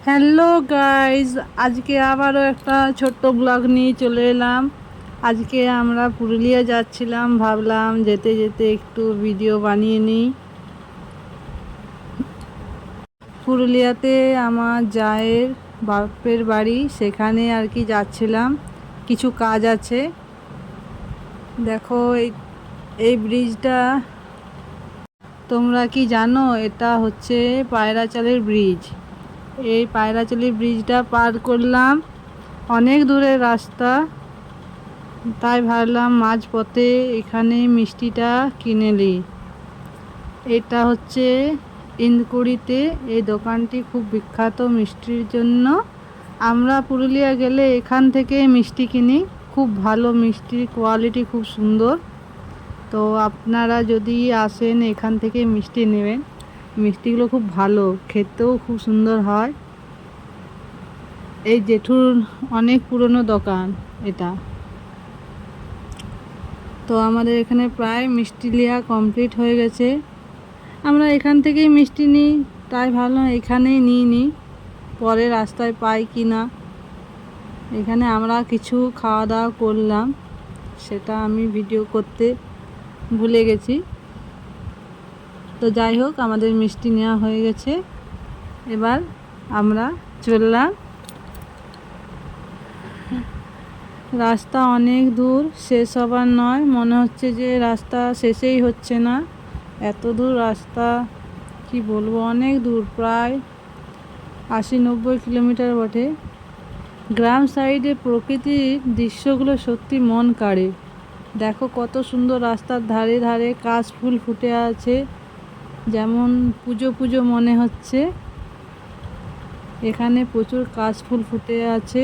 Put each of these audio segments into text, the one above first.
Hello guys, আজকে আবারও একটা ছোট্ট ব্লগ নিয়ে চলে এলাম। আজকে আমরা পুরুলিয়া যাচ্ছিলাম, ভাবলাম যেতে যেতে একটু ভিডিও বানিয়ে নিই। পুরুলিয়াতে আমার জায়ের বাপের বাড়ি, সেখানে আর কি যাচ্ছিলাম, কিছু কাজ আছে। দেখো এই ব্রিজটা, তোমরা কি জানো এটা হচ্ছে পায়রাচালের ব্রিজ। এই পায়রাচালি ব্রিজটা পার করলাম, অনেক দূরের রাস্তা, তাই ভাবলাম মাঝপথে এখানে মিষ্টিটা কিনে নিই। এটা হচ্ছে ইন্দকুড়িতে, এই দোকানটি খুব বিখ্যাত মিষ্টির জন্য। আমরা পুরুলিয়া গেলে এখান থেকে মিষ্টি কিনি, খুব ভালো মিষ্টির কোয়ালিটি খুব সুন্দর। তো আপনারা যদি আসেন এখান থেকে মিষ্টি নেবেন, মিষ্টিগুলো খুব ভালো, খেতেও খুব সুন্দর হয়। এই জেঠুর অনেক পুরনো দোকান এটা। তো আমাদের এখানে প্রায় মিষ্টি নেওয়া কমপ্লিট হয়ে গেছে। আমরা এখান থেকেই মিষ্টি নিই, তাই ভাবলাম এখানেই নিই, পরে রাস্তায় পাই কি না। এখানে আমরা কিছু খাওয়া দাওয়া করলাম, সেটা আমি ভিডিও করতে ভুলে গেছি। তো যাই হোক, আমাদের মিষ্টি নেওয়া হয়ে গেছে, এবার আমরা চললাম। রাস্তা অনেক দূর, শেষ হবার নয়, মনে হচ্ছে যে রাস্তা শেষেই হচ্ছে না, এত দূর রাস্তা, কি বলবো, অনেক দূর, প্রায় 80-90 কিলোমিটার বটে। গ্রাম সাইডে প্রকৃতির দৃশ্যগুলো সত্যি মন কাড়ে। দেখো কত সুন্দর, রাস্তার ধারে ধারে কাশফুল ফুটে আছে, যেমন পুজো পুজো মনে হচ্ছে। এখানে প্রচুর কাশফুল ফুটে আছে।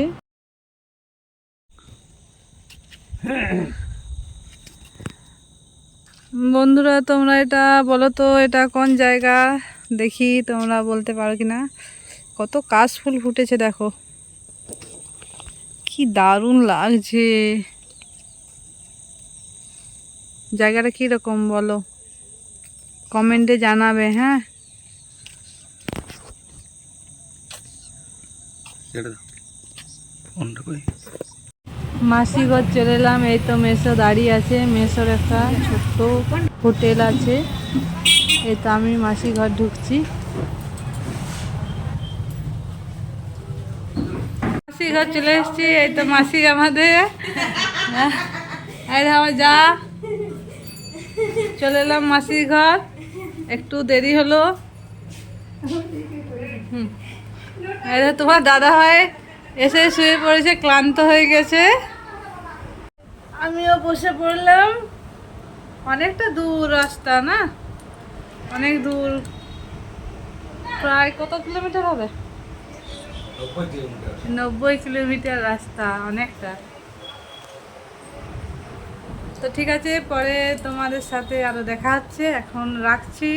বন্ধুরা, তোমরা এটা বলো তো, এটা কোন জায়গা, দেখি তোমরা বলতে পারো কিনা। কত কাশফুল ফুটেছে, দেখো কি দারুণ লাগছে। জায়গাটা কীরকম বলো, কমেন্টে জানাবে। হ্যাঁ, মাসিঘর চলে এলাম। এই তো মেসো দাঁড়িয়ে আছে, মেসোর একটা ছোট্ট হোটেল আছে। এই তো আমি মাসিঘর ঢুকছি। মাসিঘর চলে এসেছি, এই তো মাসি আমাদের। এই আমার যা, চলে এলাম মাসির ঘর, একটু দেরি হলো। এই তোমার দাদা হয় এসে শুয়ে পড়েছে, ক্লান্ত হয়ে গেছে, আমিও বসে পড়লাম। অনেকটা দূর রাস্তা না, অনেক দূর, প্রায় কত কিলোমিটার হবে, 90 কিলোমিটার রাস্তা, অনেকটা। তো ঠিক আছে, পরে তোমাদের সাথে আরো দেখা হচ্ছে, এখন রাখছি।